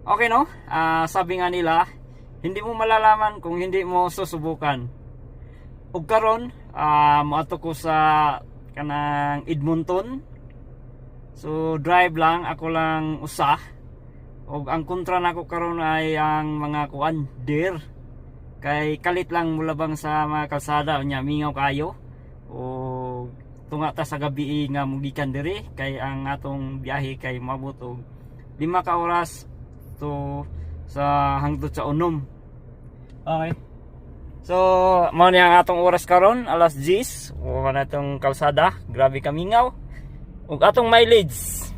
Okay no? Sabi nga nila, hindi mo malalaman kung hindi mo susubukan. Ug karon, moadto ko sa kanang Edmonton. So drive lang, ako lang usa. Og ang kontra nako karon ay ang mga kuan, deer. Kay kalit lang mulabang sa mga kalsada unya mingaw kayo. O tunga ta sa gabi nga mugikan diri kay ang atong biyahe kay maabot og 5 ka oras to sa hangtod sa Unom. Okay. So mao ni ang atong oras karon, alas 10. O na tong kalsada, grabe ka mingaw. Ug atong mileage,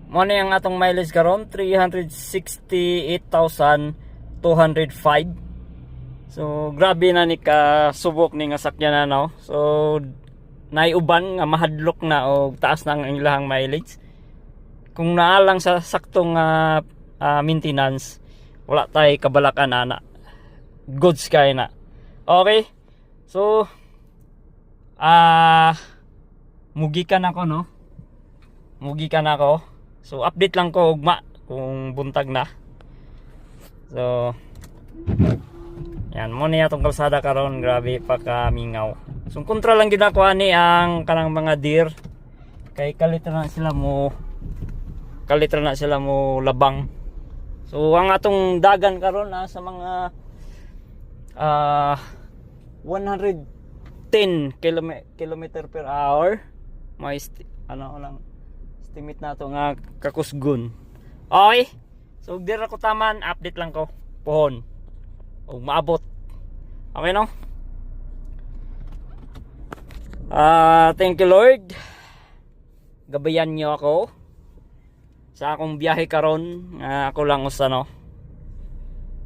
mo na yung atong mileage karon 368,205. So grabe na ni ka subok ni nga sakyanan no. So naiuban nga mahadlok na og taas na ang ilahang mileage. Kung naalang sa saktong maintenance, wala tay kabalakan ana. Goods kay na. Okay. So mugikan ako no. Mugikan ako. So update lang ko ugma kung buntag na. So yan mo niya tong kalsada karon, grabe pa ka mingaw. So kontra lang gid ako ani ang kanang mga deer. Kay kalit na sila mo labang. So ang atong dagan karon sa mga 110 kilometer per hour. May estimate na to nga kakusgun. Okay. So dira ko taman, update lang ko pohon o maabot. Okay no? Thank you Lord. Gabayan niyo ako sa akong biyahe karon. Ako lang usa no.